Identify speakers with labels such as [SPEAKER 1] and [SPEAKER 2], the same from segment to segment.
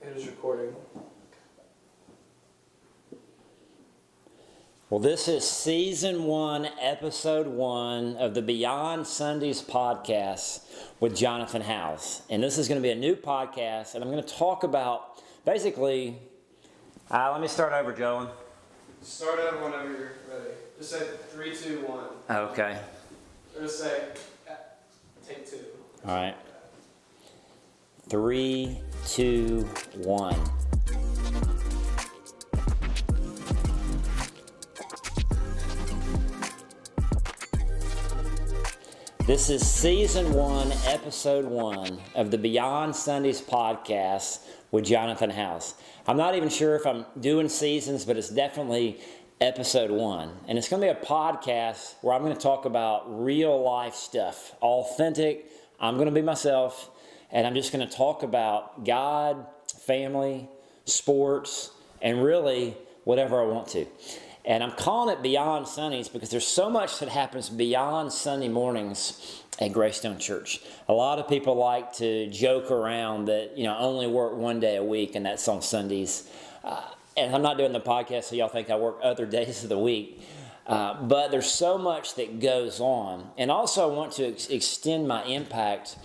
[SPEAKER 1] It is recording.
[SPEAKER 2] Well, this is Season 1, Episode 1 of the Beyond Sundays podcast with Jonathan House. And this is going to be a new podcast, and I'm going to talk about, basically, let me start over, Joan.
[SPEAKER 1] Start over whenever you're ready. Just say 3, 2, 1.
[SPEAKER 2] Okay.
[SPEAKER 1] Or just say, take 2.
[SPEAKER 2] All right. 3, 2, 1. This is Season 1, Episode 1 of the Beyond Sundays podcast with Jonathan House. I'm not even sure if I'm doing seasons, but it's definitely Episode 1. And it's going to be a podcast where I'm going to talk about real life stuff, authentic. I'm going to be myself, and I'm just going to talk about God, family, sports, and really whatever I want to. And I'm calling it Beyond Sundays because there's so much that happens beyond Sunday mornings at Greystone Church. A lot of people like to joke around that, I only work one day a week, and that's on Sundays. And I'm not doing the podcast so y'all think I work other days of the week. But there's so much that goes on. And also I want to extend my impact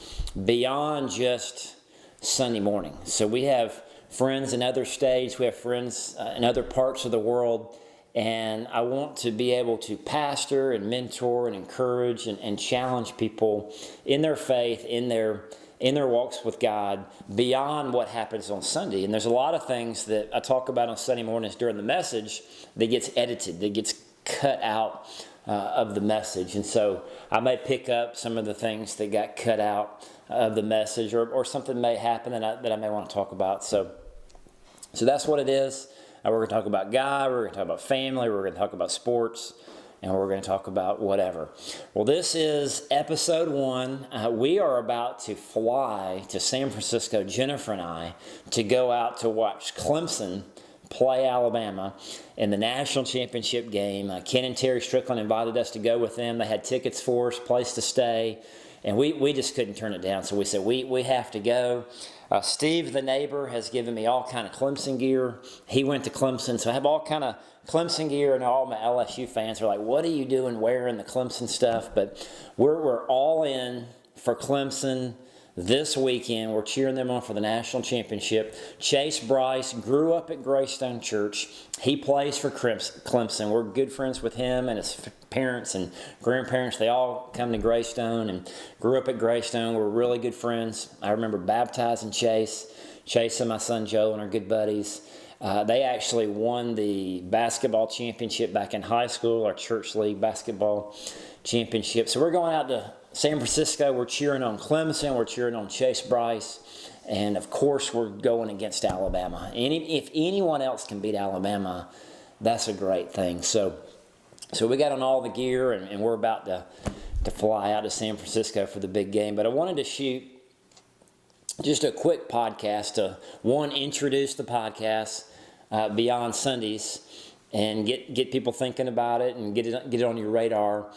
[SPEAKER 2] beyond just Sunday morning. So we have friends in other states. We have friends in other parts of the world. And I want to be able to pastor and mentor and encourage and challenge people in their faith, in their walks with God, beyond what happens on Sunday. And there's a lot of things that I talk about on Sunday mornings during the message that gets edited, that gets cut out of the message. And so I may pick up some of the things that got cut out of the message, or something may happen that I may want to talk about. So that's what it is. We're going to talk about God, we're going to talk about family, we're going to talk about sports, and we're going to talk about whatever. Well, this is Episode 1. We are about to fly to San Francisco, Jennifer and I, to go out to watch Clemson play Alabama in the national championship game. Ken and Terry Strickland invited us to go with them. They had tickets for us, place to stay, and we just couldn't turn it down. So we said, we have to go. Steve, the neighbor, has given me all kind of Clemson gear. He went to Clemson, so I have all kind of Clemson gear, and all my LSU fans are like, what are you doing wearing the Clemson stuff? But we're all in for Clemson this weekend. We're cheering them on for the national championship. Chase Bryce grew up at Greystone Church. He plays for Clemson. We're good friends with him and his parents and grandparents. They all come to Greystone and grew up at Greystone. We're really good friends. I remember baptizing Chase. Chase and my son Joe are good buddies. They actually won the basketball championship back in high school, our church league basketball championship. So we're going out to San Francisco. We're cheering on Clemson. We're cheering on Chase Bryce. And, of course, we're going against Alabama. And if anyone else can beat Alabama, that's a great thing. So we got on all the gear, and we're about to fly out to San Francisco for the big game. But I wanted to shoot just a quick podcast to, one, introduce the podcast Beyond Sundays and get people thinking about it and get it on your radar.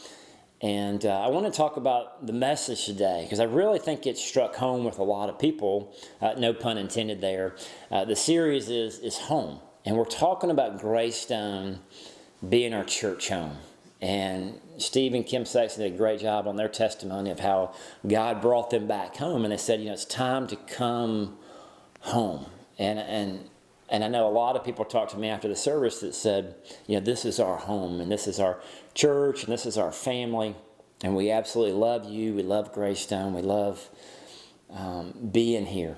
[SPEAKER 2] And I want to talk about the message today because I really think it struck home with a lot of people, no pun intended there. The series is home, and we're talking about Greystone being our church home. And Steve and Kim Sexton did a great job on their testimony of how God brought them back home. And they said, it's time to come home. And I know a lot of people talked to me after the service that said, this is our home, and this is our church, and this is our family, and we absolutely love you. We love Greystone. We love being here.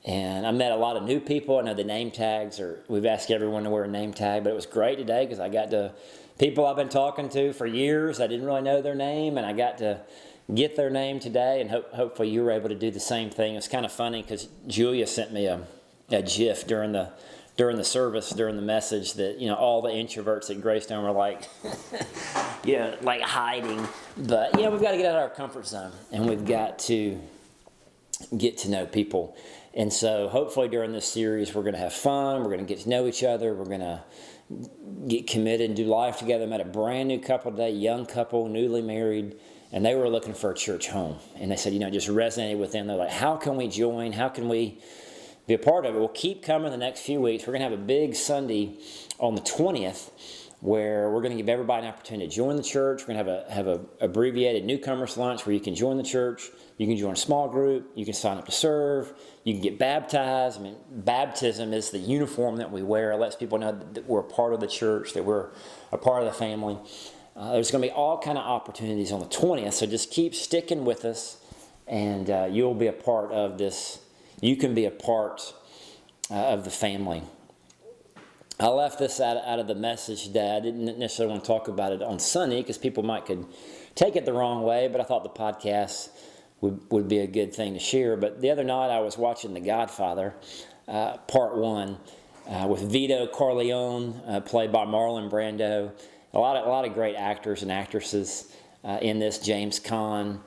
[SPEAKER 2] And I met a lot of new people. I know the name tags we've asked everyone to wear a name tag, but it was great today because I got to people I've been talking to for years. I didn't really know their name, and I got to get their name today, and hopefully you were able to do the same thing. It's kind of funny because Julia sent me a GIF during the service, during the message that, all the introverts at Greystone were like, like hiding. But, we've got to get out of our comfort zone, and we've got to get to know people. And so hopefully during this series, we're going to have fun. We're going to get to know each other. We're going to get committed and do life together. I met a brand new couple today, young couple, newly married, and they were looking for a church home. And they said, just resonated with them. They're like, how can we join? How can we be a part of it. We'll keep coming the next few weeks. We're going to have a big Sunday on the 20th where we're going to give everybody an opportunity to join the church. We're going to have a abbreviated newcomers lunch where you can join the church. You can join a small group. You can sign up to serve. You can get baptized. I mean, baptism is the uniform that we wear. It lets people know that we're a part of the church, that we're a part of the family. There's going to be all kind of opportunities on the 20th, so just keep sticking with us, and you'll be a part of this. You can be a part of the family. I left this out of the message today. I didn't necessarily want to talk about it on Sunday because people could take it the wrong way, but I thought the podcast would be a good thing to share. But the other night I was watching The Godfather, Part 1, with Vito Corleone, played by Marlon Brando. A lot of great actors and actresses in this. James Caan,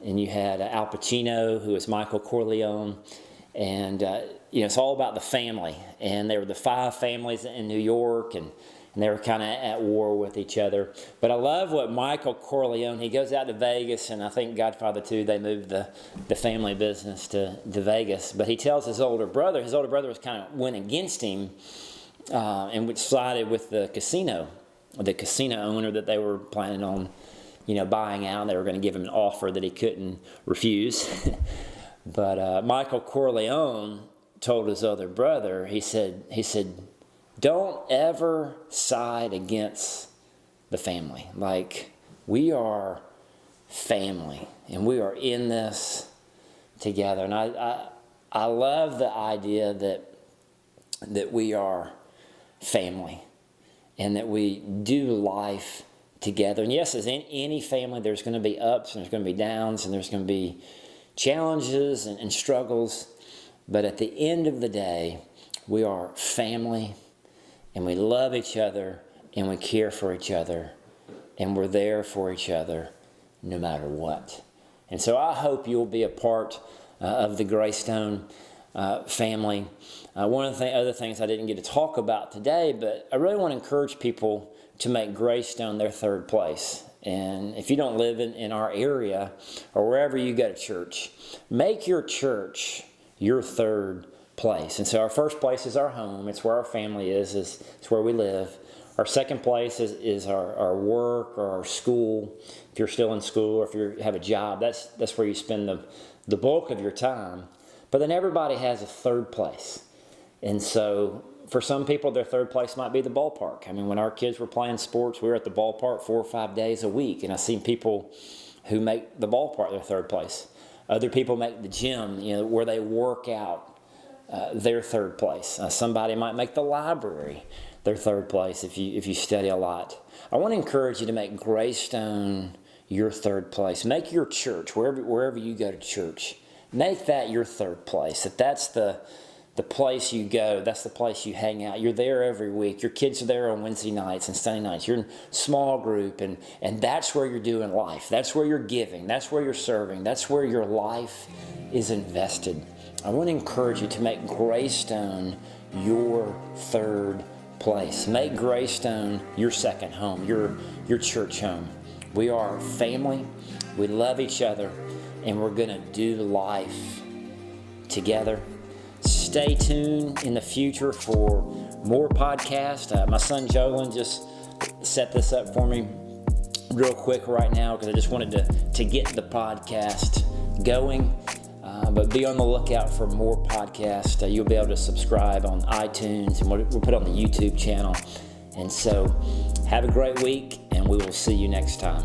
[SPEAKER 2] and you had Al Pacino, who is Michael Corleone, and it's all about the family. And there were the 5 families in New York, and they were kind of at war with each other. But I love what Michael Corleone, he goes out to Vegas, and I think Godfather 2, they moved the family business to Vegas. But he tells his older brother was kind of went against him and sided with the casino owner that they were planning on, buying out. They were going to give him an offer that he couldn't refuse. But Michael Corleone told his other brother, he said, don't ever side against the family. Like, we are family, and we are in this together. And I love the idea that we are family, and that we do life together. And yes, as in any family, there's going to be ups, and there's going to be downs, and there's going to be challenges and struggles. But at the end of the day, we are family, and we love each other, and we care for each other, and we're there for each other no matter what. And so I hope you'll be a part of the Greystone family. One of the other things I didn't get to talk about today, but I really want to encourage people to make Greystone their third place. And if you don't live in our area or wherever you go to church, make your church your third place. And so our first place is our home. It's where our family is. It's where we live. Our second place is our work or our school. If you're still in school or if you have a job, that's where you spend the bulk of your time. But then everybody has a third place. And so for some people, their third place might be the ballpark. I mean, when our kids were playing sports, we were at the ballpark 4 or 5 days a week. And I've seen people who make the ballpark their third place. Other people make the gym, where they work out, their third place. Somebody might make the library their third place if you study a lot. I want to encourage you to make Greystone your third place. Make your church, wherever you go to church, make that your third place. That's the place you go. That's the place you hang out. You're there every week. Your kids are there on Wednesday nights and Sunday nights. You're in small group, and that's where you're doing life. That's where you're giving. That's where you're serving. That's where your life is invested. I want to encourage you to make Greystone your third place. Make Greystone your second home, your church home. We are family. We love each other, and we're going to do life together. Stay tuned in the future for more podcasts. My son Jolin just set this up for me real quick right now because I just wanted to get the podcast going. But be on the lookout for more podcasts. You'll be able to subscribe on iTunes, and we'll put it on the YouTube channel. And so have a great week, and we will see you next time.